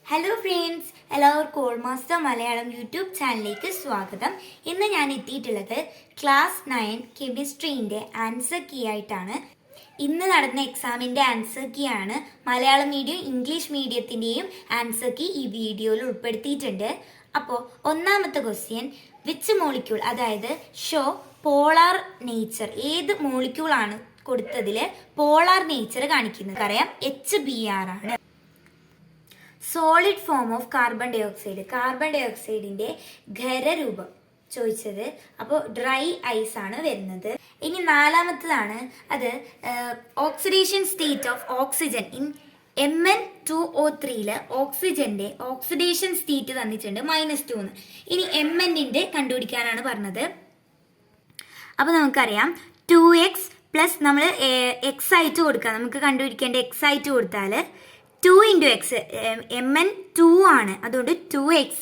Hello friends, എല്ലാവർക്കും all master Malayalam YouTube ചാനലിലേക്ക് സ്വാഗതം. ഇന്ന് ഞാൻ എത്തിയിട്ടുള്ളത് ക്ലാസ് 9 കെമിസ്ട്രീൻ്റെ ആൻസർ കീ ആയിട്ടാണ്. ഇന്ന് നടന്ന എക്സാമിൻ്റെ ആൻസർ കീ ആണ്. മലയാളം മീഡിയം ഇംഗ്ലീഷ് മീഡിയത്തിൻ്റെയും ആൻസർ കീ ഈ വീഡിയോയിൽ ഉൾപ്പെടുത്തിയിട്ടുണ്ട്. അപ്പോൾ ഒന്നാമത്തെ ക്വസ്റ്റ്യൻ, വിച്ച് മോളിക്യൂൾ, അതായത് ഷോ പോളാർ നേച്ചർ, ഏത് മോളിക്യൂളാണ് കൊടുത്തതിൽ പോളാർ നേച്ചർ കാണിക്കുന്നത്? അറിയാം, HBr ആണ്. Solid form of carbon dioxide, carbon ഡൈ ഓക്സൈഡിന്റെ ഖരരൂപം ചോദിച്ചത്. അപ്പോൾ ഡ്രൈ ഐസ് ആണ് വരുന്നത്. ഇനി നാലാമത്തതാണ്, അത് oxidation state of oxygen in Mn2O3 ഓക്സിജന്റെ ഓക്സിഡേഷൻ സ്റ്റേറ്റ് തന്നിട്ടുണ്ട് -2 എന്ന്. ഇനി Mn കണ്ടുപിടിക്കാനാണ് പറഞ്ഞത്. അപ്പോൾ നമുക്കറിയാം 2x പ്ലസ് നമ്മൾ എക്സ് ആയിട്ട് കൊടുക്കുക. നമുക്ക് കണ്ടുപിടിക്കേണ്ട എക്സ് ആയിട്ട് കൊടുത്താൽ 2 × x, Mn 2 ആണ്, അതുകൊണ്ട് 2x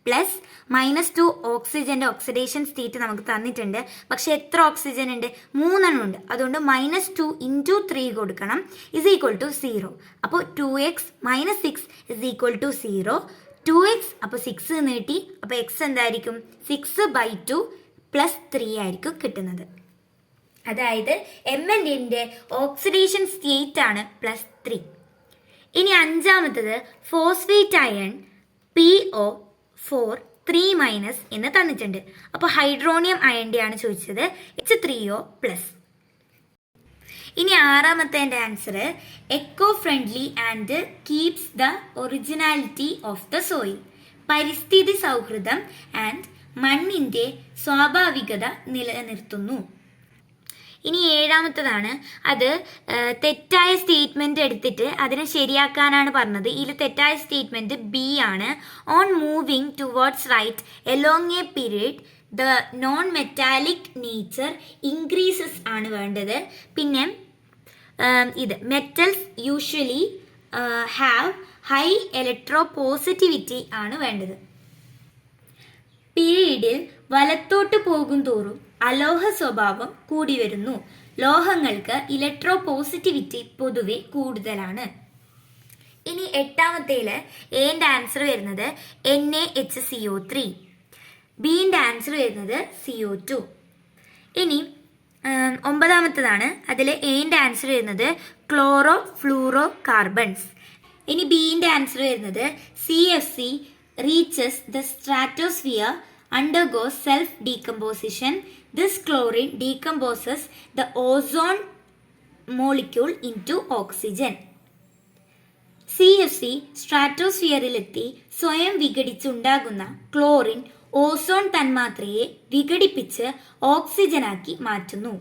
പ്ലസ് -2 ഓക്സിജന്റെ ഓക്സിഡേഷൻ സ്റ്റേറ്റ് നമുക്ക് തന്നിട്ടുണ്ട്. പക്ഷെ എത്ര ഓക്സിജൻ ഉണ്ട്? 3 ഉണ്ട്, അതുകൊണ്ട് -2 × 3 കൊടുക്കണം, =0. അപ്പോൾ 2x - 6 =0. 2x അപ്പോൾ 6 എന്ന് കിട്ടി. അപ്പോൾ x എന്തായിരിക്കും? 6/2 + 3 ആയിരിക്കും കിട്ടുന്നത്. അതായത് Mn ഓക്സിഡേഷൻ സ്റ്റേറ്റ് ആണ് +3. ഇനി അഞ്ചാമത്തത്, ഫോസ്ഫേറ്റ് അയൺ PO4 3- എന്ന് തന്നിട്ടുണ്ട്. അപ്പോൾ ഹൈഡ്രോണിയം അയണിന്റെ ആണ് ചോദിച്ചത്, H3O+. ഇനി ആറാമത്തെ answer, eco friendly and keeps the originality of the soil, പരിസ്ഥിതി സൗഹൃദം ആൻഡ് മണ്ണിന്റെ സ്വാഭാവികത നിലനിർത്തുന്നു. ഇനി ഏഴാമത്തതാണ്, അത് തെറ്റായ സ്റ്റേറ്റ്മെന്റ് എടുത്തിട്ട് അതിനെ ശരിയാക്കാനാണ് പറഞ്ഞത്. ഇതിൽ തെറ്റായ സ്റ്റേറ്റ്മെന്റ് B ആണ്. On moving towards right along a period the non metallic nature increases ആണ് വേണ്ടത്. പിന്നെ ഇത് metals usually have high electropositivity ആണ് വേണ്ടത്. പീരീഡിൽ വലത്തോട്ട് പോകും തോറും അലോഹ സ്വഭാവം കൂടി വരുന്നു. ലോഹങ്ങൾക്ക് ഇലക്ട്രോപോസിറ്റിവിറ്റി പൊതുവെ കൂടുതലാണ്. ഇനി എട്ടാമത്തേല് എന്റെ ആൻസർ വരുന്നത് NaHCO3, ബിന്റെ ആൻസർ വരുന്നത് CO2. ഇനി ഒമ്പതാമത്തതാണ്, അതിൽ എന്റെ ആൻസർ വരുന്നത് ക്ലോറോ ഫ്ലൂറോ കാർബൺസ്. ഇനി ബിന്റെ ആൻസർ വരുന്നത് CFC reaches the stratosphere, undergoes self-decomposition. This chlorine decomposes the ozone molecule into oxygen. CFC സ്ട്രാറ്റോസ്ഫിയറിലെത്തി സ്വയം വിഘടിച്ചുണ്ടാകുന്ന ക്ലോറിൻ ഓസോൺ തന്മാത്രയെ വിഘടിപ്പിച്ച് ഓക്സിജനാക്കി മാറ്റുന്നു.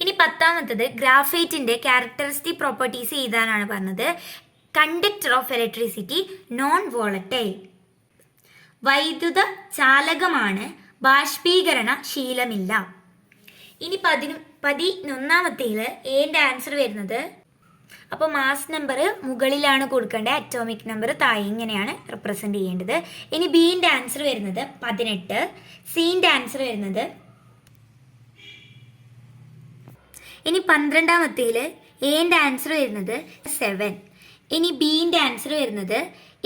ഇനി പത്താമത്തത്, ഗ്രാഫൈറ്റിന്റെ ക്യാരക്ടറിസ്റ്റിക് പ്രോപ്പർട്ടീസ് എഴുതാനാണ് പറഞ്ഞത്. Conductor of electricity, non volatile, വൈദ്യുത ചാലകമാണ്, ബാഷ്പീകരണ ശീലമില്ല. ഇനി 11ാമത്തേല് എന്റെ ആൻസർ വരുന്നത്, അപ്പോൾ മാസ് നമ്പർ മുകളിലാണ് കൊടുക്കേണ്ടത്, അറ്റോമിക് നമ്പർ താഴെ, ഇങ്ങനെയാണ് റെപ്രസെന്റ് ചെയ്യേണ്ടത്. ഇനി ബിന്റെ ആൻസർ വരുന്നത് 18, സിന്റെ ആൻസർ വരുന്നത്. ഇനി 12ാമത്തേല് എന്റെ ആൻസർ വരുന്നത് 7. ഇനി ബിന്റെ ആൻസർ വരുന്നത്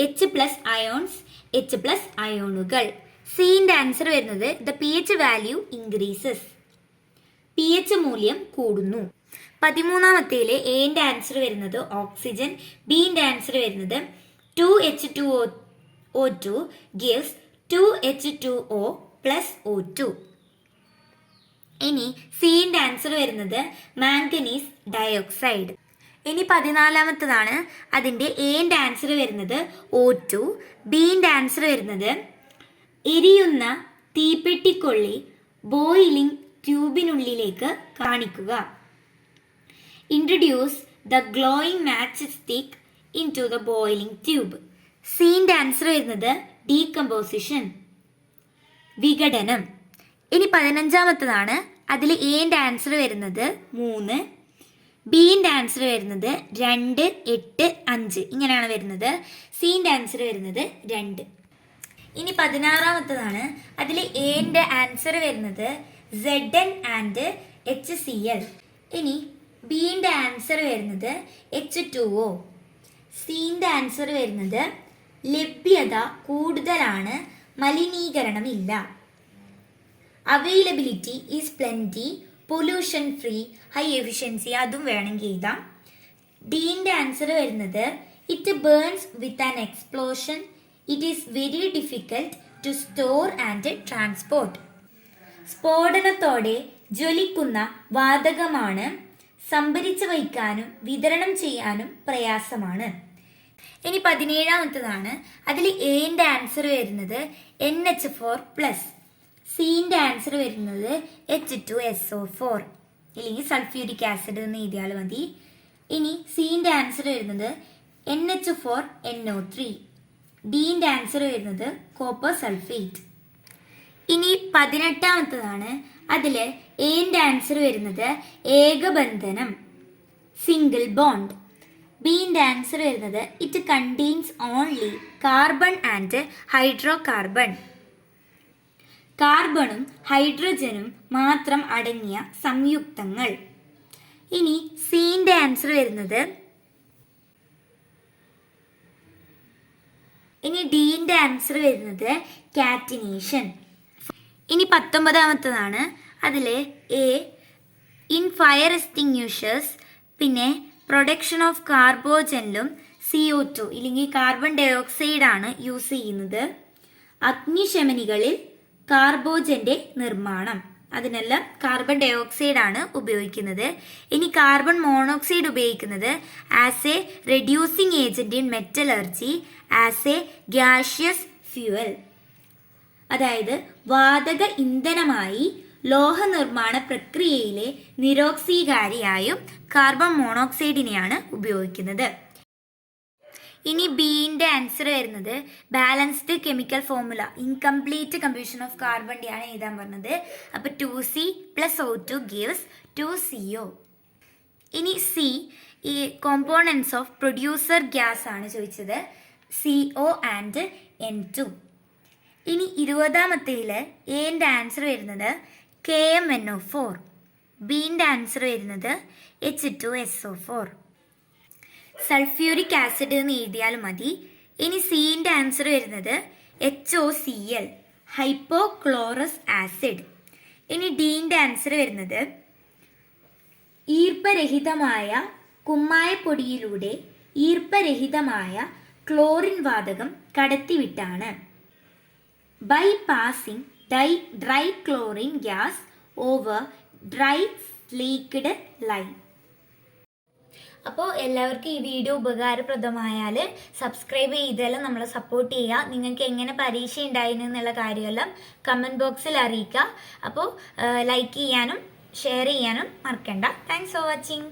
H+ അയോൺസ്, H+ അയോണുകൾ. സിന്റെ ആൻസർ വരുന്നത് the pH value increases, pH മൂല്യം കൂടുന്നു. 13ാമത്തേല് എന്റെ ആൻസർ വരുന്നത് ഓക്സിജൻ, ബിന്റെ ആൻസർ വരുന്നത് 2H2O2 gives 2H2O + O2. ഇനി സിന്റെ ആൻസർ വരുന്നത് മാംഗനീസ് ഡയോക്സൈഡ്. ഇനി 14ാമത്തതാണ്, അതിൻ്റെ എന്റെ ആൻസർ വരുന്നത് O2, ബിന്റെ ആൻസർ വരുന്നത് എരിയുന്ന തീപ്പെട്ടിക്കൊള്ളി ബോയിലിംഗ് ട്യൂബിനുള്ളിലേക്ക് കാണിക്കുക. Introduce the glowing matchstick into the boiling tube. സിന്റെ ആൻസർ വരുന്നത് ഡീകമ്പോസിഷൻ, വിഘടനം. ഇനി 15ാമത്തതാണ്, അതിൽ എന്റെ ആൻസർ വരുന്നത് 3, ബിന്റെ ആൻസർ വരുന്നത് 2, 8, 5 ഇങ്ങനെയാണ് വരുന്നത്. സിന്റെ ആൻസർ വരുന്നത് 2. ഇനി 16ാമത്തതാണ്, അതിൽ എന്റെ ആൻസർ വരുന്നത് Zn ആൻഡ് HCl. ഇനി ബിന്റെ ആൻസർ വരുന്നത് H2O, സിന്റെ ആൻസർ വരുന്നത് ലഭ്യത കൂടുതലാണ്, മലിനീകരണമില്ല. Availability is plenty, pollution free, high efficiency, അതും വേണമെങ്കിൽ എഴുതാം. ഡീൻ്റെ ആൻസർ വരുന്നത് it burns with an explosion, it is very difficult to store and transport. സ്ഫോടനത്തോടെ ജ്വലിക്കുന്ന വാതകമാണ്, സംഭരിച്ചു വയ്ക്കാനും വിതരണം ചെയ്യാനും പ്രയാസമാണ്. ഇനി 17ാമത്തതാണ്. അതിൽ എന്റെ ആൻസർ വരുന്നത് NH4+, സിന്റെ ആൻസർ വരുന്നത് H2SO4 ഇല്ലെങ്കിൽ സൾഫ്യൂരിക് ആസിഡ് എന്ന് എഴുതിയാൽ മതി. ഇനി സിന്റെ ആൻസർ വരുന്നത് NH4NO3, ഡിന്റെ ആൻസർ വരുന്നത് കോപ്പർ സൾഫേറ്റ്. ഇനി 18ാമത്തതാണ്. അതിൽ എന്റെ ആൻസർ വരുന്നത് ഏകബന്ധനം, സിംഗിൾ ബോണ്ട്. ബിന്റെ ആൻസർ വരുന്നത് it contains only carbon and hydrocarbon, കാർബണും ഹൈഡ്രജനും മാത്രം അടങ്ങിയ സംയുക്തങ്ങൾ. ഇനി സിന്റെ ആൻസർ വരുന്നത്, ഇനി ഡിന്റെ ആൻസർ വരുന്നത് കാറ്റിനേഷൻ. ഇനി 19ാമത്തതാണ്. അതിൽ എ ഇൻ ഫയർ എക്സ്റ്റിങ്ക്യൂഷേഴ്സ്, പിന്നെ പ്രൊഡക്ഷൻ ഓഫ് കാർബോജനിലും CO2 ഇല്ലെങ്കിൽ കാർബൺ ഡയോക്സൈഡ് ആണ് യൂസ് ചെയ്യുന്നത്. അഗ്നിശമനികളിൽ കാർബോജന്റെ നിർമ്മാണം, അതിനെല്ലാം കാർബൺ ഡയോക്സൈഡ് ആണ് ഉപയോഗിക്കുന്നത്. ഇനി കാർബൺ മോണോക്സൈഡ് ഉപയോഗിക്കുന്നത് as A reducing agent in metallurgy, as A gaseous fuel, അതായത് വാതക ഇന്ധനമായി ലോഹ നിർമ്മാണ പ്രക്രിയയിലെ നിരോക്സീകാരിയായും കാർബൺ മോണോക്സൈഡിനെയാണ് ഉപയോഗിക്കുന്നത്. ഇനി ബിന്റെ ആൻസർ വരുന്നത് balanced chemical formula, incomplete combustion of കാർബണിന്റെ ആണ് എഴുതാൻ പറഞ്ഞത്. അപ്പോൾ 2C + O2 ഗിവ്സ് 2CO. ഇനി സി ഈ കോമ്പോണൻസ് ഓഫ് പ്രൊഡ്യൂസർ ഗ്യാസ് ആണ് ചോദിച്ചത്, CO ആൻഡ് N2. ഇനി 20ാമത്തേൽ എന്റെ ആൻസർ വരുന്നത് KMNO4, ബിന്റെ ആൻസർ വരുന്നത് H2SO4. സൾഫ്യൂരിക് ആസിഡ് എന്ന് എഴുതിയാൽ മതി. ഇനി സിന്റെ ആൻസർ വരുന്നത് HOCl, ഹൈപ്പോക്ലോറസ് ആസിഡ്. ഇനി ഡിന്റെ ആൻസർ വരുന്നത് ഈർപ്പരഹിതമായ കുമ്മായപ്പൊടിയിലൂടെ ഈർപ്പരഹിതമായ ക്ലോറിൻ വാതകം കടത്തിവിട്ടാണ്, by passing dry chlorine gas over dry slaked lime. അപ്പോൾ എല്ലാവർക്കും ഈ വീഡിയോ ഉപകാരപ്രദമായാൽ സബ്സ്ക്രൈബ് ചെയ്തെല്ലാം നമ്മളെ സപ്പോർട്ട് ചെയ്യുക. നിങ്ങൾക്ക് എങ്ങനെ പരീക്ഷ ഉണ്ടായിരുന്നു എന്നുള്ള കാര്യമെല്ലാം കമൻറ്റ് ബോക്സിൽ അറിയിക്കുക. അപ്പോൾ ലൈക്ക് ചെയ്യാനും ഷെയർ ചെയ്യാനും മറക്കണ്ട. Thanks for watching.